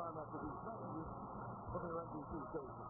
time after these messages from your NBC station.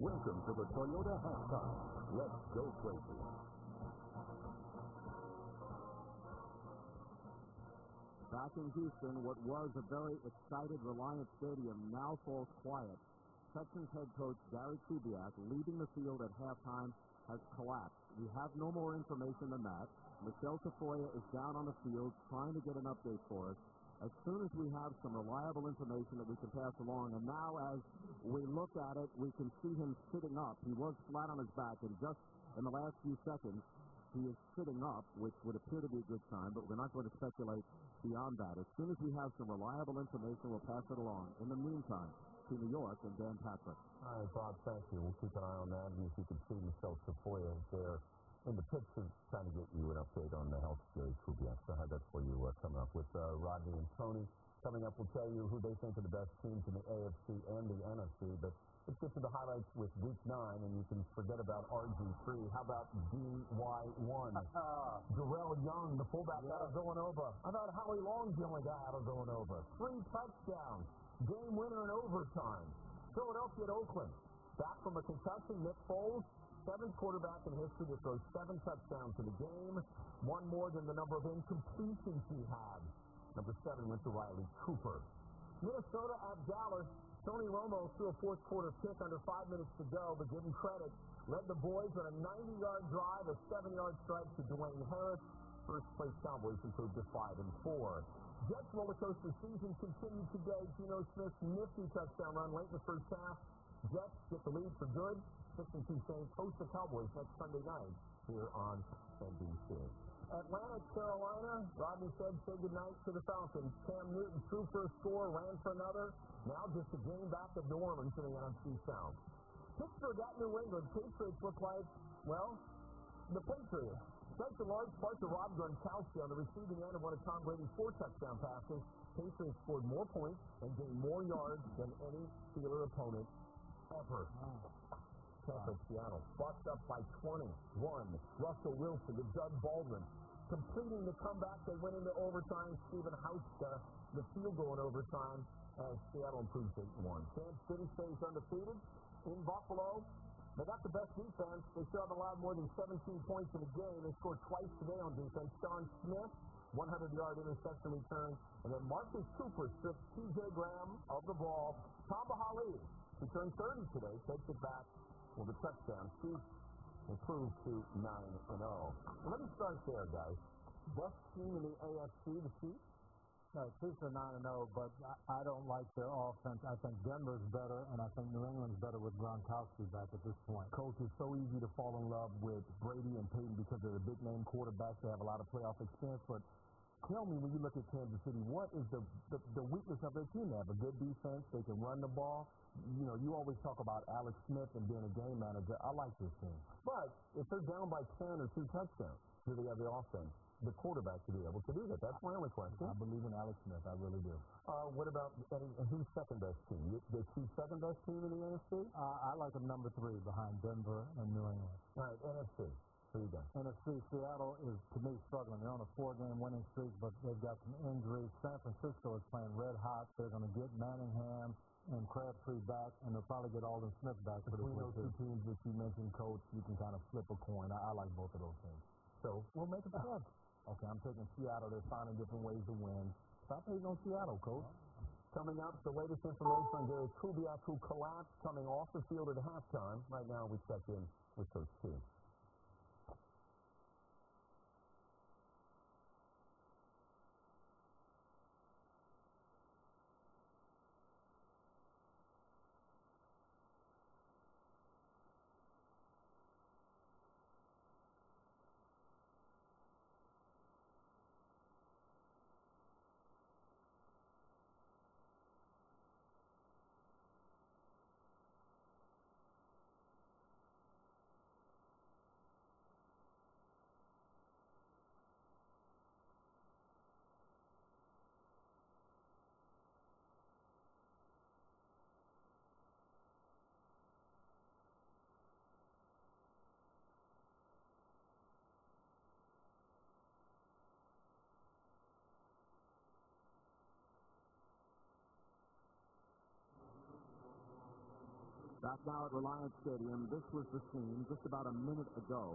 Welcome to the Toyota halftime. Let's go crazy. Back in Houston, what was a very excited Reliant Stadium now falls quiet. Texans head coach Gary Kubiak, leading the field at halftime, has collapsed. We have no more information than that. Michelle Tafoya is down on the field trying to get an update for us. As soon as we have some reliable information that we can pass along, and now as we look at it, we can see him sitting up. He was flat on his back, and just in the last few seconds, he is sitting up, which would appear to be a good sign, but we're not going to speculate beyond that. As soon as we have some reliable information, we'll pass it along. In the meantime, to New York and Dan Patrick. All right, Bob, thank you. We'll keep an eye on that. And as you can see, Michelle Tafoya there in the picture trying to get you an update on the health of Gary Kubiak. So I had that for you coming up with Rodney and Tony. Coming up, we'll tell you who they think are the best teams in the AFC and the NFC. But let's get to the highlights with Week 9, and you can forget about RG3. How about DY1? Darrell Young, the fullback out of Villanova. I thought Howie Long's the only guy out of Villanova. 3 touchdowns. Game winner in overtime. Philadelphia at Oakland. Back from a concussion, Nick Foles. 7th quarterback in history to throw 7 touchdowns in the game. 1 more than the number of incompletions he had. Number 7 went to Riley Cooper. Minnesota at Dallas. Tony Romo threw a 4th quarter pick under 5 minutes to go, but give him credit. Led the boys on a 90-yard drive, a 7-yard strike to Dwayne Harris. First place Cowboys improved to 5-4. Jets roller coaster season continued today. Geno Smith's nifty touchdown run late in the first half. Jets get the lead for good. 6-2 Saints host the Cowboys next Sunday night here on NBC. Atlanta, Carolina. Rodney said, say goodnight to the Falcons. Cam Newton threw for a score, ran for another. Now just a game back of New Orleans in the NFC South. Pittsburgh at New England. Patriots look like, well, the Patriots. Thanks in large part to Rob Gronkowski on the receiving end of one of Tom Brady's 4 touchdown passes. Patriots scored more points and gained more yards than any Steeler opponent ever. Tampa, Seattle, bucked up by 21. Russell Wilson to Doug Baldwin. Completing the comeback, they went into overtime. Stephen Hauska, the field goal in overtime, as Seattle improves 8-1. Kansas City stays undefeated in Buffalo. They got the best defense. They still haven't allowed more than 17 points in a game. They scored twice today on defense. Sean Smith, 100-yard interception return. And then Marcus Cooper stripped T.J. Graham of the ball. Tamba Hali, who turned 30 today, takes it back with a touchdown. Chiefs improved to 9-0. Let me start there, guys. Best team in the AFC, the Chiefs? No, Chiefs are 9-0, but I don't like their offense. I think Denver's better, and I think New England's better with Gronkowski back at this point. Coach, it's so easy to fall in love with Brady and Peyton because they're the big-name quarterbacks. They have a lot of playoff experience, but tell me, when you look at Kansas City, what is the weakness of their team? They have a good defense. They can run the ball. You know, you always talk about Alex Smith and being a game manager. I like this team. But if they're down by 10 or 2 touchdowns, do they have the offense, the quarterback, to be able to do that? That's my only question. I believe in Alex Smith. I really do. What about who's second-best team? The Chiefs' second-best team in the NFC? I like them number 3 behind Denver and New England. All right, NFC. Who you got? NFC, Seattle is, to me, struggling. They're on a 4-game winning streak, but they've got some injuries. San Francisco is playing red hot. They're going to get Manningham and Crabtree back, and they'll probably get Alden Smith back. Between those 2 teams that you mentioned, Coach, you can kind of flip a coin. I like both of those teams. So we'll make a pick. Okay, I'm taking Seattle. They're finding different ways to win. Stop hating on Seattle, Coach. Coming up, the latest information on Gary Kubiak, who collapsed coming off the field at halftime. Right now, we check in with Coach T. Back now at Reliance Stadium, this was the scene just about a minute ago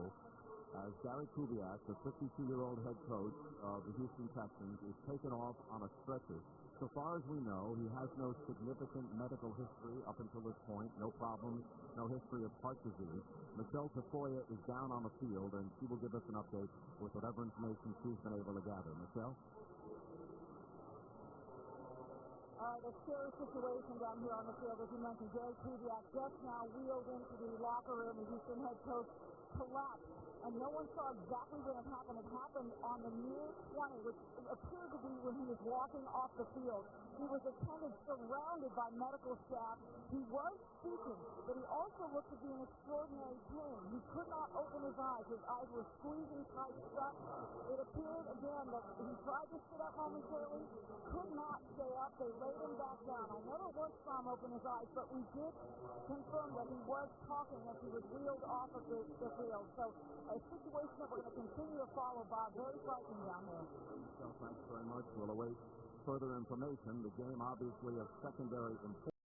as Gary Kubiak, the 52-year-old head coach of the Houston Texans, is taken off on a stretcher. So far as we know, he has no significant medical history up until this point, no problems, no history of heart disease. Michelle Tafoya is down on the field, and she will give us an update with whatever information she's been able to gather. Michelle? A scary situation down here on the field. As you mentioned, Gary Kubiak just now wheeled into the locker room. The Houston head coach collapsed, and no one saw exactly when it happened. It happened on the near 20, which appeared to be when he was walking off the field. He was attended, surrounded by medical staff. He was speaking, but he also looked to be in extraordinary pain. He could not open his eyes. His eyes were squeezing tight shut. It appeared again that he tried to sit up momentarily, could not stay up. They laid him back down. I never once saw him open his eyes, but we did confirm that he was talking as he was wheeled off of the field. So a situation that we're going to continue to follow, Bob. Very frightening down here. Michelle, thanks very much. We'll await further information. The game obviously of secondary importance.